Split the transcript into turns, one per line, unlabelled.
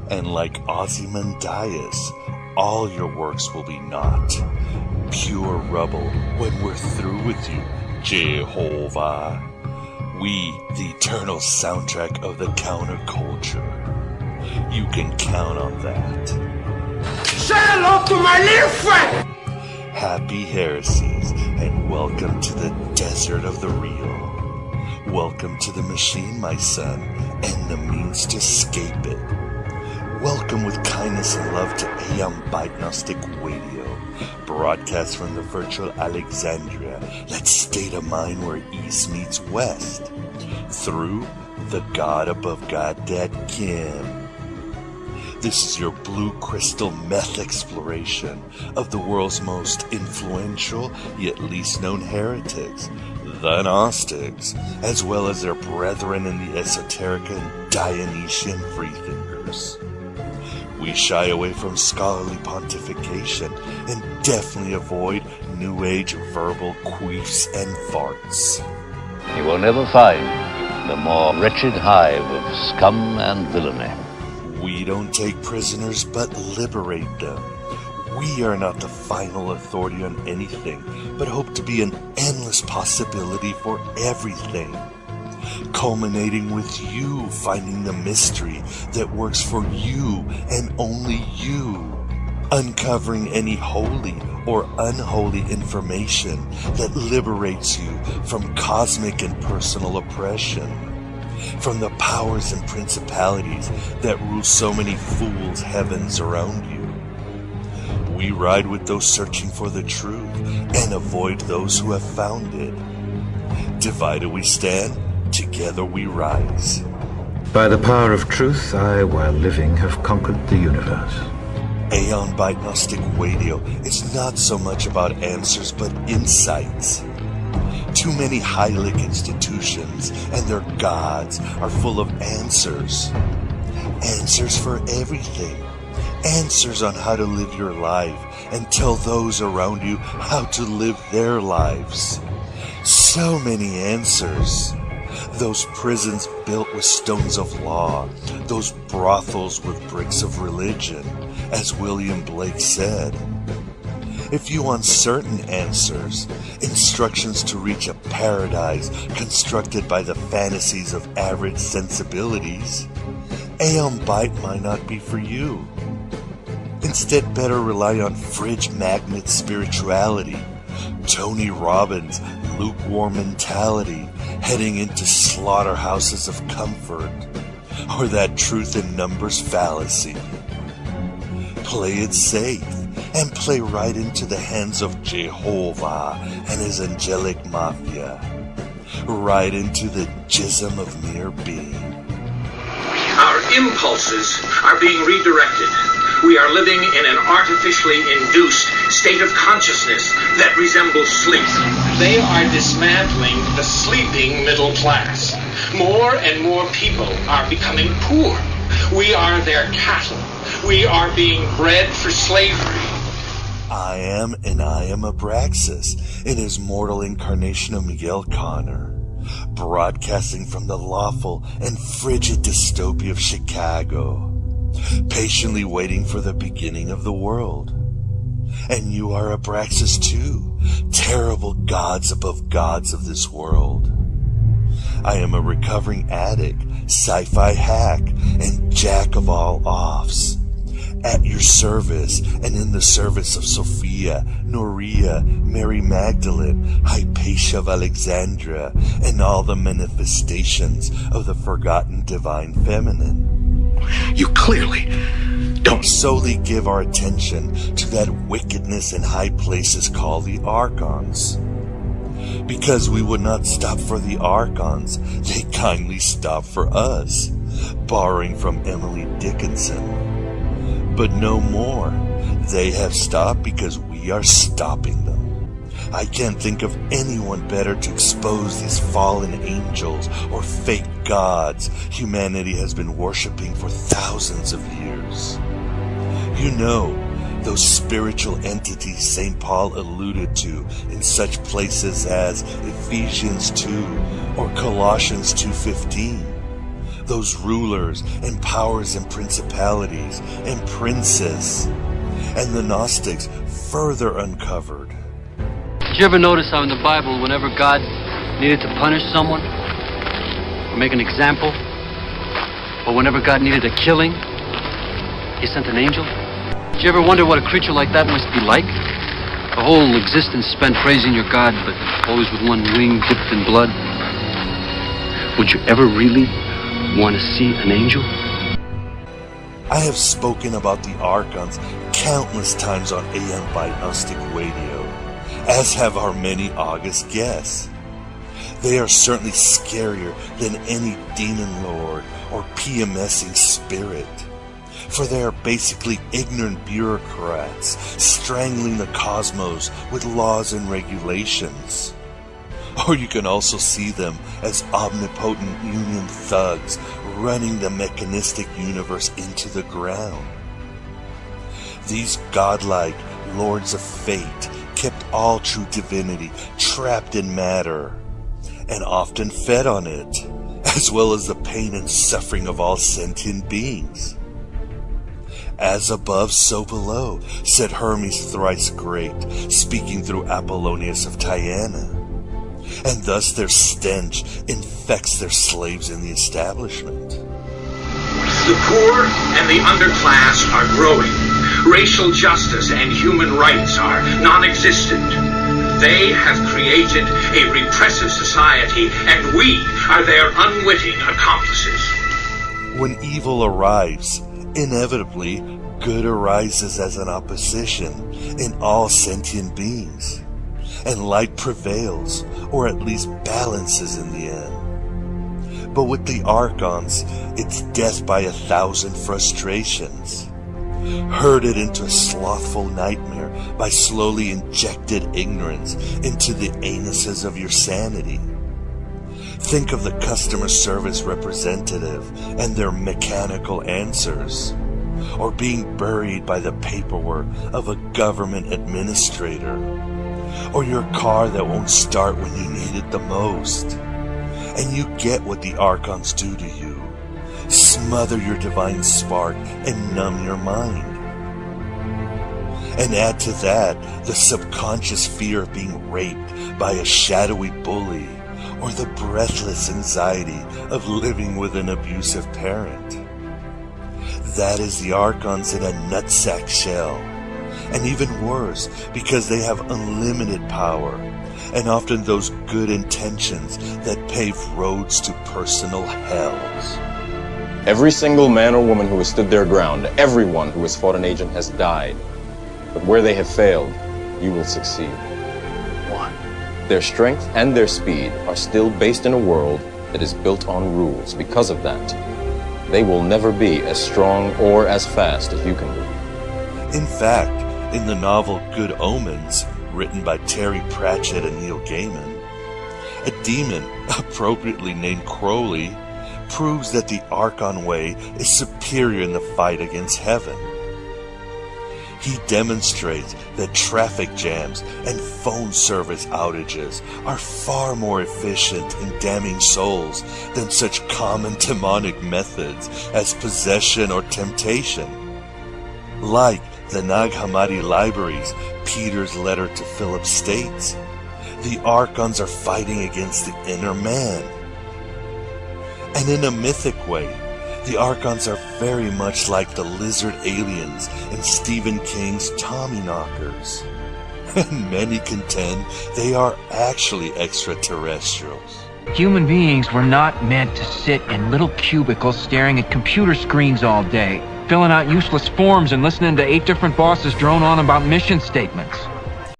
And like Ozymandias, all your works will be naught, pure rubble when we're through with you, Jehovah. We, the eternal soundtrack of the counterculture. You can count on that.
Say hello to my little friend!
Happy heresies, and welcome to the desert of the real. Welcome to the machine, my son, and the means to escape it. Welcome with kindness and love to Aeon Byte Radio, broadcast from the virtual Alexandria, that state of mind where East meets West, through the God above God, Dad Kim. This is your blue crystal meth exploration of the world's most influential yet least known heretics, the Gnostics, as well as their brethren in the esoteric and Dionysian freethinkers. We shy away from scholarly pontification and definitely avoid New Age verbal queefs and farts.
You will never find the more wretched hive of scum and villainy.
We don't take prisoners but liberate them. We are not the final authority on anything, but hope to be an endless possibility for everything. Culminating with you finding the mystery that works for you and only you. Uncovering any holy or unholy information that liberates you from cosmic and personal oppression. From the powers and principalities that rule so many fools' heavens around you. We ride with those searching for the truth and avoid those who have found it. Divided we stand, together we rise.
By the power of truth, I, while living, have conquered the universe.
Aeon Byte Radio is not so much about answers but insights. Too many high-lick institutions and their gods are full of answers. Answers for everything. Answers on how to live your life and tell those around you how to live their lives. So many answers. Those prisons built with stones of law. Those brothels with bricks of religion, as William Blake said. If you want certain answers, instructions to reach a paradise constructed by the fantasies of average sensibilities, Aeon Byte might not be for you. Instead, better rely on fridge magnet spirituality, Tony Robbins' lukewarm mentality heading into slaughterhouses of comfort, or that truth in numbers fallacy. Play it safe. And play right into the hands of Jehovah and his angelic mafia. Right into the jism of mere being.
Our impulses are being redirected. We are living in an artificially induced state of consciousness that resembles sleep. They are dismantling the sleeping middle class. More and more people are becoming poor. We are their cattle. We are being bred for slavery.
I am Abraxas in his mortal incarnation of Miguel Connor, broadcasting from the lawful and frigid dystopia of Chicago, patiently waiting for the beginning of the world. And you are Abraxas too, terrible gods above gods of this world. I am a recovering addict, sci-fi hack, and jack of all offs. At your service and in the service of Sophia, Noria, Mary Magdalene, Hypatia of Alexandria, and all the manifestations of the forgotten divine feminine.
You clearly don't
solely give our attention to that wickedness in high places called the Archons. Because we would not stop for the Archons, they kindly stopped for us, borrowing from Emily Dickinson. But no more. They have stopped because we are stopping them. I can't think of anyone better to expose these fallen angels or fake gods humanity has been worshipping for thousands of years. You know, those spiritual entities St. Paul alluded to in such places as Ephesians 2 or Colossians 2:15. those rulers and powers and principalities and princes, and the Gnostics further uncovered.
Did you ever notice how in the Bible, whenever God needed to punish someone, or make an example, or whenever God needed a killing, he sent an angel? Did you ever wonder what a creature like that must be like? A whole existence spent praising your God, but always with one wing dipped in blood. Would you ever really want to see an angel?
I have spoken about the Archons countless times on AM by Gnostic Radio, as have our many august guests. They are certainly scarier than any demon lord or PMSing spirit, for they are basically ignorant bureaucrats strangling the cosmos with laws and regulations. Or you can also see them as omnipotent union thugs running the mechanistic universe into the ground. These godlike lords of fate kept all true divinity trapped in matter, and often fed on it, as well as the pain and suffering of all sentient beings. As above, so below, said Hermes thrice great, speaking through Apollonius of Tyana. And thus their stench infects their slaves in the establishment.
The poor and the underclass are growing. Racial justice and human rights are non-existent. They have created a repressive society, and we are their unwitting accomplices.
When evil arrives, inevitably, good arises as an opposition in all sentient beings, and light prevails, or at least balances in the end. But with the Archons, it's death by 1,000 frustrations, herded into a slothful nightmare by slowly injected ignorance into the anuses of your sanity. Think of the customer service representative and their mechanical answers, or being buried by the paperwork of a government administrator, or your car that won't start when you need it the most. And you get what the Archons do to you: smother your divine spark and numb your mind. And add to that the subconscious fear of being raped by a shadowy bully, or the breathless anxiety of living with an abusive parent. That is the Archons in a nutsack shell, and even worse, because they have unlimited power, and often those good intentions that pave roads to personal hells.
Every single man or woman who has stood their ground, everyone who has fought an agent has died. But where they have failed, you will succeed. One. Their strength and their speed are still based in a world that is built on rules. Because of that, they will never be as strong or as fast as you can be.
In fact, in the novel Good Omens, written by Terry Pratchett and Neil Gaiman, a demon, appropriately named Crowley, proves that the Archon way is superior in the fight against heaven. He demonstrates that traffic jams and phone service outages are far more efficient in damning souls than such common demonic methods as possession or temptation. Like the Nag Hammadi libraries, Peter's letter to Philip states, the Archons are fighting against the inner man. And in a mythic way, the Archons are very much like the lizard aliens in Stephen King's Tommyknockers. And many contend they are actually extraterrestrials.
Human beings were not meant to sit in little cubicles staring at computer screens all day, filling out useless forms and listening to 8 different bosses drone on about mission statements.